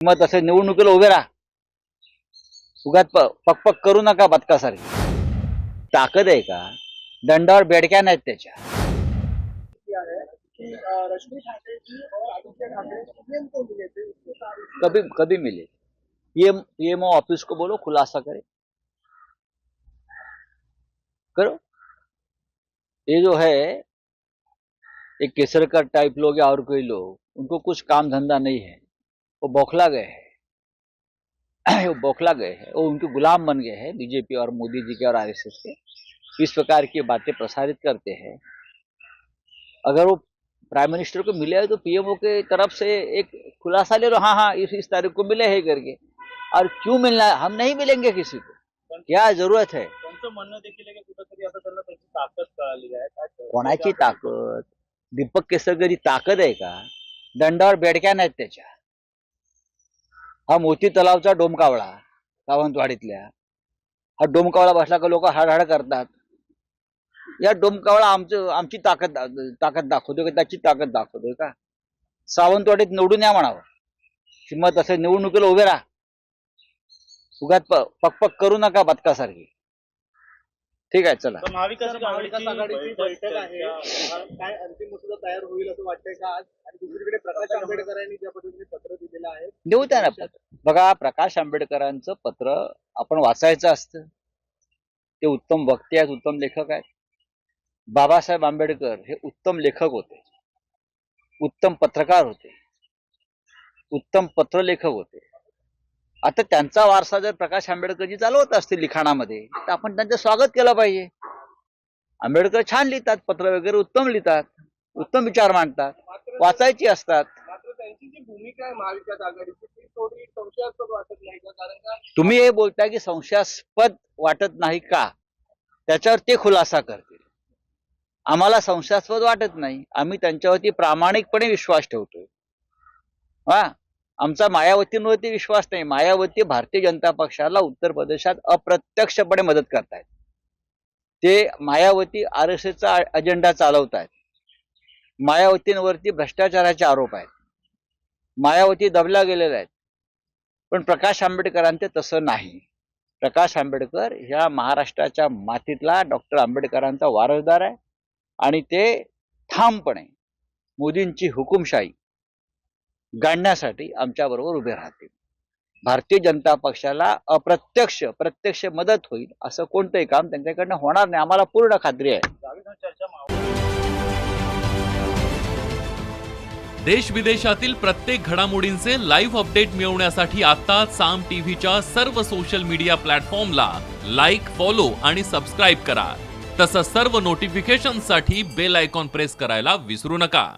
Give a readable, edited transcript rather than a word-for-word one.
मग तसे निवडणुकीला उभे राहा, उगाच पकपक करू नका बदकासारखी. ताकद आहे का? दंडावर बेडक्या नाहीत त्याच्या. रश्मि ठाकरे जी और आदित्य ठाकरे पीएम को मिले थे, कभी कभी मिले. पीएमओ ऑफिस को बोलो खुलासा करे, करो. ये जो है एक केसरकर टाइप लोग या और कोई लोग, उनको कुछ काम धंधा नहीं है, वो बौखला गए हैं. वो बौखला गए हैं, वो उनके गुलाम बन गए हैं बीजेपी और मोदी जी के और आरएसएस के. इस प्रकार की बातें प्रसारित करते हैं. अगर वो प्राइम मिनिस्टर को मिले तो पीएमओ के तरफ से एक खुलासा ले लो, हाँ हाँ इस तारीख को मिले है करके. और क्यों मिलना है? हम नहीं मिलेंगे किसी को, क्या जरूरत है? त्यांचं म्हणणं देखील आहे की कुठेतरी आता त्यांना त्याची ताकद कळाली आहे. कोणाची ताकद? दीपक केसरकरची ताकद आहे का? दंडावर बेडक्या नाहीत त्याच्या. हा मोती तलावचा डोमकावळा सावंतवाडीतल्या, हा डोमकावळा बसला का लोक हाडहाड करतात. या डोमकावळा आमची ताकद दाखवतोय का? त्याची ताकद दाखवतोय का? सावंतवाडीत निवडून या म्हणावं, किंमत असं निवडणुकीला उभे राहा, उगाच पकपक करू नका बदकासारखी. ठीक आहे, चला. महाविकास आघाडीची बैठक आहे, काय अंतिम मसुदा तयार होईल असं वाटतंय का आज? आणि दुसरीकडे प्रकाश आंबेडकरांनी ज्या पद्धतीने पत्र दिलेलं आहे, देऊ द्या ना पत्र. बघा, प्रकाश आंबेडकरांचं पत्र आपण वाचायचं असतं. ते उत्तम वक्ते आहेत, उत्तम लेखक आहेत. बाबासाहेब आंबेडकर हे उत्तम लेखक होते, उत्तम पत्रकार होते, उत्तम पत्रलेखक होते. आता त्यांचा वारसा जर प्रकाश आंबेडकरजी चालवत असतील लिखाणामध्ये, तर आपण त्यांचं स्वागत केलं पाहिजे. आंबेडकर छान लिहितात, पत्र वगैरे उत्तम लिहितात, उत्तम विचार मांडतात, वाचायची असतात. मात्र त्यांची जी भूमिका आहे महाविकास आघाडीची ती थोडी संशयास्पद वाटत नाही का? कारण का तुम्ही हे बोलताय की संशयास्पद वाटत नाही का? त्याच्यावर ते खुलासा करतील. आम्हाला संशयास्पद वाटत नाही. आम्ही त्यांच्यावरती प्रामाणिकपणे विश्वास ठेवतोय. हा, आमचा मायावतींवरती विश्वास नाही. मायावती भारतीय जनता पक्षाला उत्तर प्रदेशात अप्रत्यक्षपणे मदत करतायत. ते मायावती आरएसएसचा अजेंडा चालवतायत. मायावतींवरती भ्रष्टाचाराचे आरोप आहेत. मायावती दबल्या गेलेल्या आहेत. पण प्रकाश आंबेडकरांचे तसं नाही. प्रकाश आंबेडकर ह्या महाराष्ट्राच्या मातीतला डॉक्टर आंबेडकरांचा वारसदार आहे आणि ते ठामपणे मोदींची हुकुमशाही गाडण्यासाठी आमच्याबरोबर उभे राहतील. भारतीय जनता पक्षाला प्रत्यक्ष मदत होईल असं कोणतंही काम त्यांच्याकडनं होणार नाही, आम्हाला पूर्ण खात्री आहे. देश विदेशातील प्रत्येक घडामोडींचे लाईव्ह अपडेट मिळवण्यासाठी आता साम टीव्हीच्या सर्व सोशल मीडिया प्लॅटफॉर्मला लाईक, फॉलो आणि सबस्क्राईब करा. तसंच सर्व नोटिफिकेशनसाठी बेल आयकॉन प्रेस करायला विसरू नका.